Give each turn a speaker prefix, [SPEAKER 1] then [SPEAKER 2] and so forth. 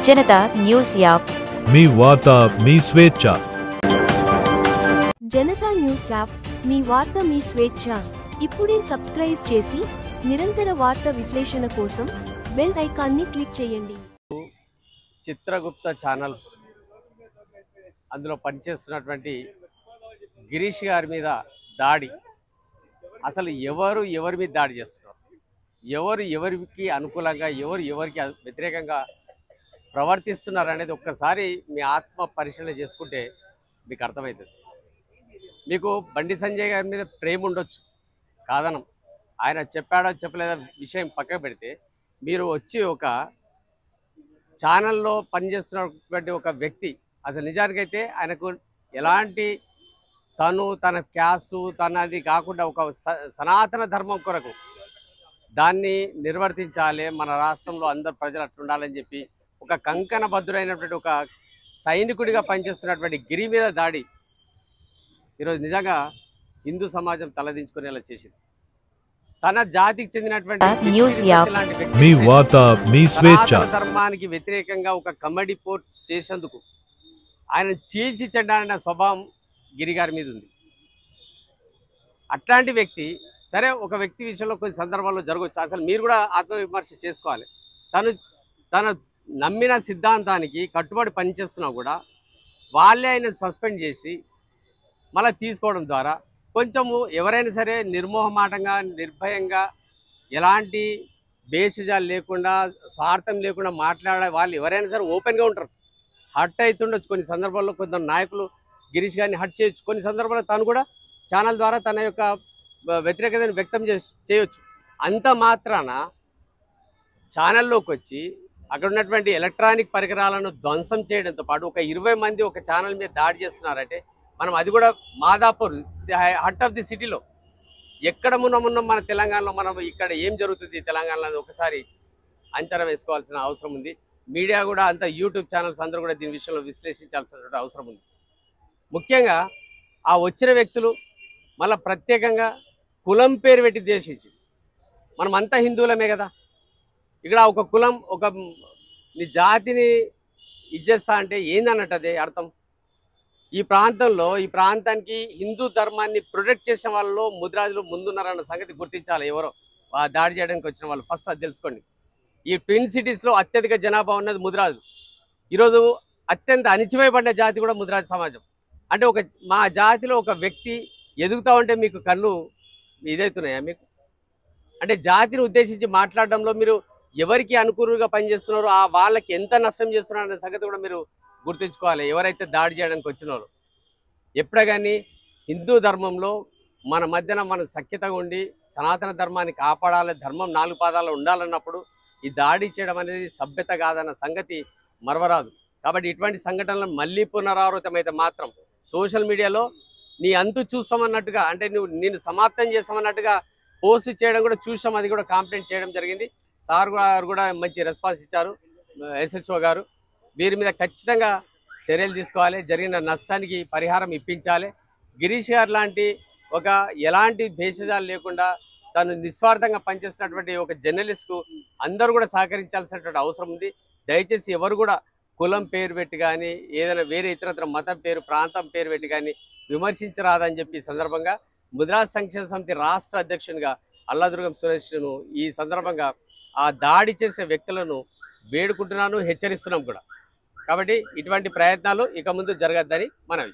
[SPEAKER 1] Janata news app
[SPEAKER 2] మీ వార్త మీ స్వేచ్ఛ.
[SPEAKER 3] Janata news app మీ వార్త మీ స్వేచ్ఛ. ఇప్పుడే సబ్స్క్రైబ్ చేసి నిరంతర వార్త విశ్లేషణ కోసం బెల్ ఐకాన్ని క్లిక్ చేయండి.
[SPEAKER 4] చిత్రగుప్త ఛానల్ అందులో పనిచేస్తున్నటువంటి గిరీష్ గారి మీద దాడి, అసలు ఎవరి మీద దాడి చేస్తున్నారు, ఎవరికి అనుకూలంగా ఎవరికి వ్యతిరేకంగా ప్రవర్తిస్తున్నారు అనేది ఒక్కసారి మీ ఆత్మ పరిశీలన చేసుకుంటే మీకు అర్థమవుతుంది. మీకు బండి సంజయ్ గారి మీద ప్రేమ ఉండొచ్చు, కాదనం, ఆయన చెప్పాడో చెప్పలేదో విషయం పక్కకు పెడితే, మీరు వచ్చి ఒక ఛానల్లో పనిచేస్తున్నటువంటి ఒక వ్యక్తి అసలు నిజానికైతే ఆయనకు ఎలాంటి తన క్యాస్టు తనది కాకుండా ఒక సనాతన ధర్మం కొరకు దాన్ని నిర్వర్తించాలి, మన రాష్ట్రంలో అందరు ప్రజలు అట్లుండాలని చెప్పి ఒక కంకణబద్ధుడైనటువంటి ఒక సైనికుడిగా పనిచేస్తున్నటువంటి గిరి మీద దాడి ఈరోజు నిజంగా హిందూ సమాజం తలదించుకునేలా చేసింది. తన జాతికి చెందినటువంటి
[SPEAKER 2] మీ వార్త మీ స్వేచ్ఛ
[SPEAKER 4] ధర్మానికి వ్యతిరేకంగా ఒక కమెడీ పోర్ట్ చేసేందుకు ఆయన చీల్చి చెడ్డాలన్న స్వభావం గిరిగారి మీద ఉంది. అట్లాంటి వ్యక్తి సరే, ఒక వ్యక్తి విషయంలో కొన్ని సందర్భాల్లో జరగవచ్చు, అసలు మీరు కూడా ఆత్మవిమర్శ చేసుకోవాలి. తన నమ్మిన సిద్ధాంతానికి కట్టుబడి పనిచేస్తున్నా కూడా వాళ్ళే ఆయన సస్పెండ్ చేసి మళ్ళీ తీసుకోవడం ద్వారా కొంచెము ఎవరైనా సరే నిర్మోహమాటంగా నిర్భయంగా ఎలాంటి బేసిజాలు లేకుండా స్వార్థం లేకుండా మాట్లాడే వాళ్ళు ఎవరైనా సరే ఓపెన్గా ఉంటారు. హర్ట్ అవుతుండొచ్చు కొన్ని సందర్భాల్లో, కొందరు నాయకులు గిరీష్ గారిని హర్ట్ చేయొచ్చు, కొన్ని సందర్భాల్లో తను కూడా ఛానల్ ద్వారా తన యొక్క వ్యతిరేకతను వ్యక్తం చేయొచ్చు. అంత మాత్రాన ఛానల్లోకి వచ్చి అక్కడ ఉన్నటువంటి ఎలక్ట్రానిక్ పరికరాలను ధ్వంసం చేయడంతో పాటు ఒక 20 మంది ఒక ఛానల్ మీద దాడి చేస్తున్నారంటే మనం అది కూడా మాదాపూర్ హార్ట్ ఆఫ్ ది సిటీలో ఎక్కడ మున్న మన తెలంగాణలో మనం ఇక్కడ ఏం జరుగుతుంది తెలంగాణలో ఒకసారి అంచనా వేసుకోవాల్సిన అవసరం ఉంది. మీడియా కూడా అంత యూట్యూబ్ ఛానల్స్ అందరూ కూడా దీని విషయంలో విశ్లేషించాల్సిన అవసరం ఉంది. ముఖ్యంగా ఆ వచ్చిన వ్యక్తులు మళ్ళీ ప్రత్యేకంగా కులం పేరు పెట్టి దేశించి, మనం అంతా హిందువులమే కదా, ఇక్కడ ఒక కులం ఒక నీ జాతిని ఇచ్చేస్తా అంటే ఏందన్నట్టు అదే అర్థం. ఈ ప్రాంతానికి హిందూ ధర్మాన్ని ప్రొటెక్ట్ చేసిన వాళ్ళలో ముదిరాజులు ముందున్నారన్న సంగతి గుర్తించాలి. ఎవరో దాడి చేయడానికి వచ్చిన వాళ్ళు ఫస్ట్ అది తెలుసుకోండి. ఈ ట్విన్ సిటీస్లో అత్యధిక జనాభా ఉన్నది ముదిరాజులు. ఈరోజు అత్యంత అణిచివేయబడిన జాతి కూడా ముదిరాజు సమాజం. అంటే మా జాతిలో ఒక వ్యక్తి ఎదుగుతా ఉంటే మీకు కళ్ళు ఇదవుతున్నాయా మీకు? అంటే జాతిని ఉద్దేశించి మాట్లాడడంలో మీరు ఎవరికి అనుకూలంగా పనిచేస్తున్నారో వాళ్ళకి ఎంత నష్టం చేస్తున్నారు అనే సంగతి కూడా మీరు గుర్తుంచుకోవాలి. ఎవరైతే దాడి చేయడానికి వచ్చినారో ఎప్పుడే కానీ హిందూ ధర్మంలో మన మధ్యన మన సఖ్యతగా ఉండి సనాతన ధర్మాన్ని కాపాడాలి, ధర్మం 4 పాదాలు ఉండాలన్నప్పుడు ఈ దాడి చేయడం అనేది సభ్యత కాదన్న సంగతి మరవరాదు. కాబట్టి ఇటువంటి సంఘటనలు మళ్ళీ పునరావృతమైతే మాత్రం సోషల్ మీడియాలో నీ అంతు చూస్తామన్నట్టుగా, అంటే నేను సమాప్తం చేస్తామన్నట్టుగా పోస్ట్ చేయడం కూడా చూసాం. అది కూడా కాంప్లైంట్ చేయడం జరిగింది. సార్ గారు కూడా మంచి రెస్పాన్స్ ఇచ్చారు, SHO గారు. వీరి మీద ఖచ్చితంగా చర్యలు తీసుకోవాలి, జరిగిన నష్టానికి పరిహారం ఇప్పించాలి. గిరీష్ గారు లాంటి ఒక ఎలాంటి భేషజాలు లేకుండా తను నిస్వార్థంగా పనిచేస్తున్నటువంటి ఒక జర్నలిస్ట్కు అందరూ కూడా సహకరించాల్సినటువంటి అవసరం ఉంది. దయచేసి ఎవరు కూడా కులం పేరు పెట్టి కానీ ఏదైనా వేరే ఇతరత్ర మతం పేరు ప్రాంతం పేరు పెట్టి కానీ విమర్శించరాదని చెప్పి సందర్భంగా ముదిరాజ్ సంక్షేమ సమితి రాష్ట్ర అధ్యక్షునిగా అల్లాదుర్గం సురేష్ను ఈ సందర్భంగా ఆ దాడి చేసిన వ్యక్తులను వేడుకుంటున్నాను, హెచ్చరిస్తున్నాం కూడా. కాబట్టి ఇటువంటి ప్రయత్నాలు ఇక ముందు జరగద్దని మనవి.